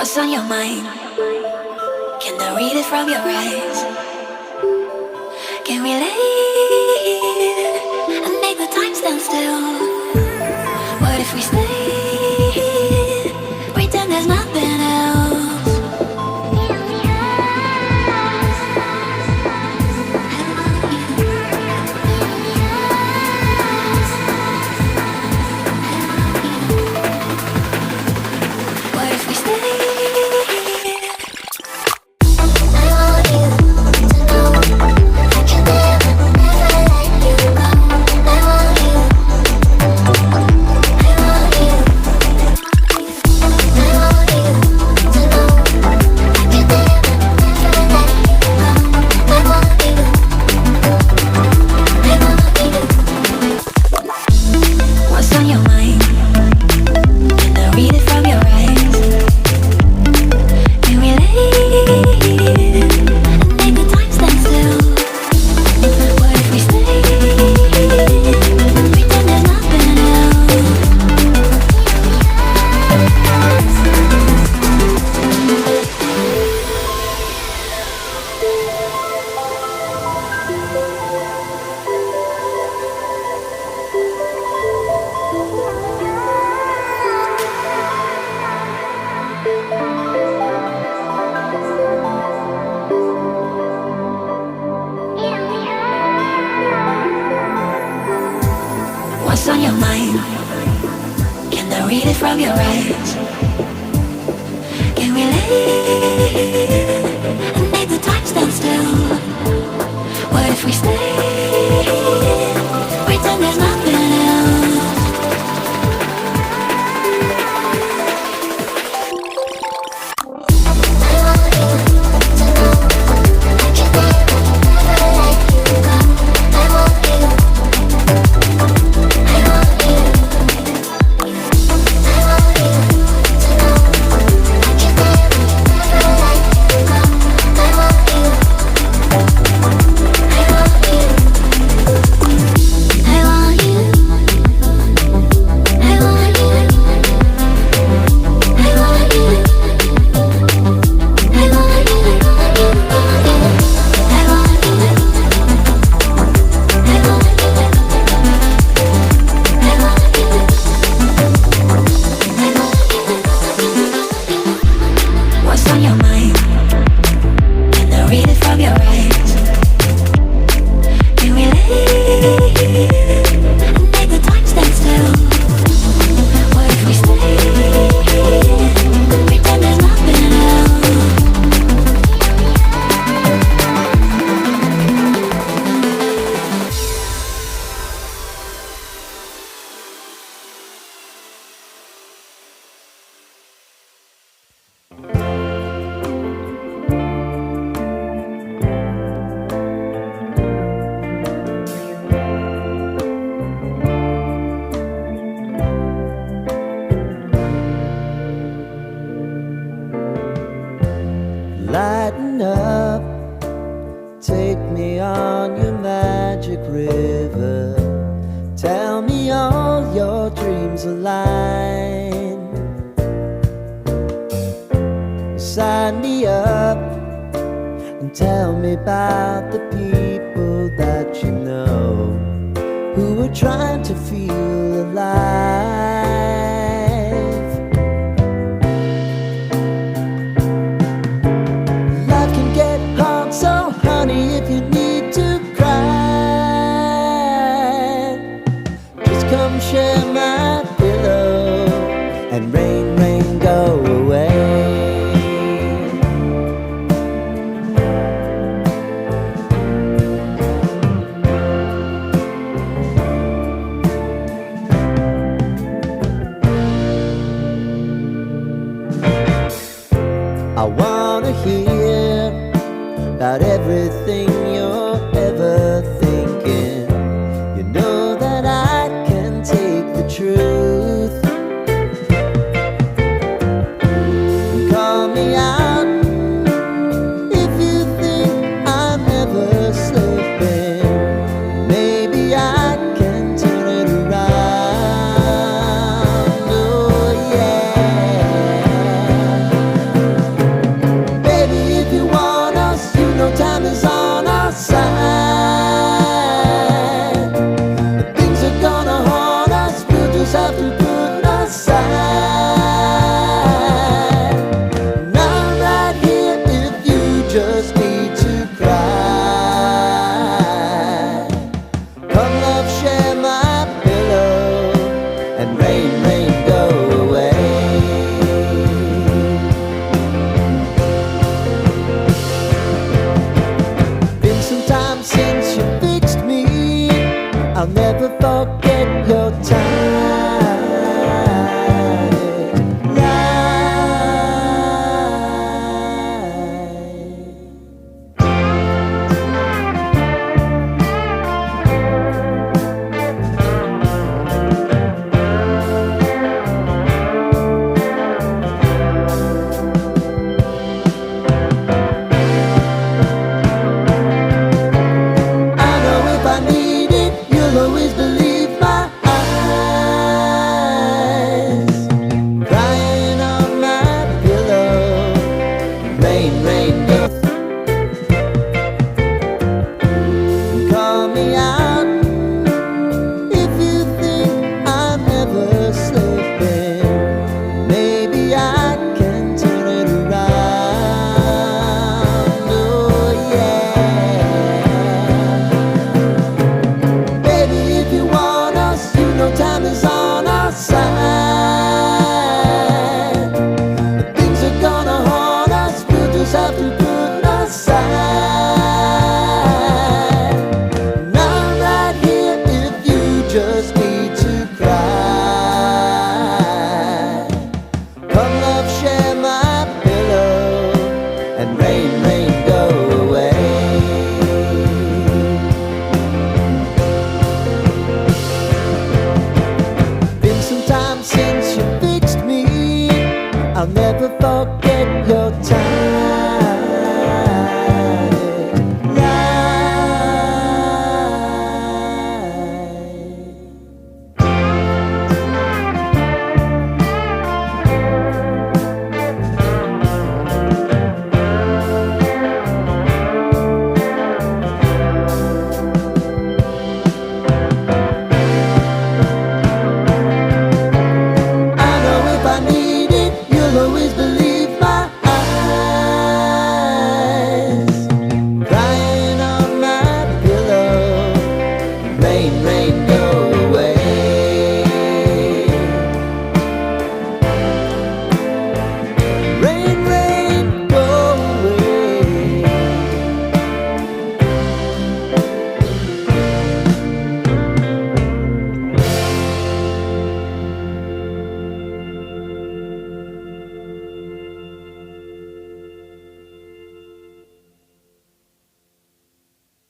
What's on your mind? Can I read it from your eyes? Can we leave and make the time stand still? What if we stay, pretend there's nothing else? What if we stay? What's on your mind? Can I read it from your eyes? Can we leave and make the time stand still? What if we stay, pretend there's nothing else? Lighten up, take me on your magic river. Tell me all your dreams align. Sign me up and tell me about the people that you know who are trying to feel alive. So honey, if you need to cry, just come share my pillow and rain, rain, go away. I wanna hear about everything you're ever thinking. You know that I can take the truth. Call me out if you think I'm ever slipping. Maybe I can turn it around. Oh yeah. and rain, rain, go away. Been some time since you fixed me. I'll never forget your time.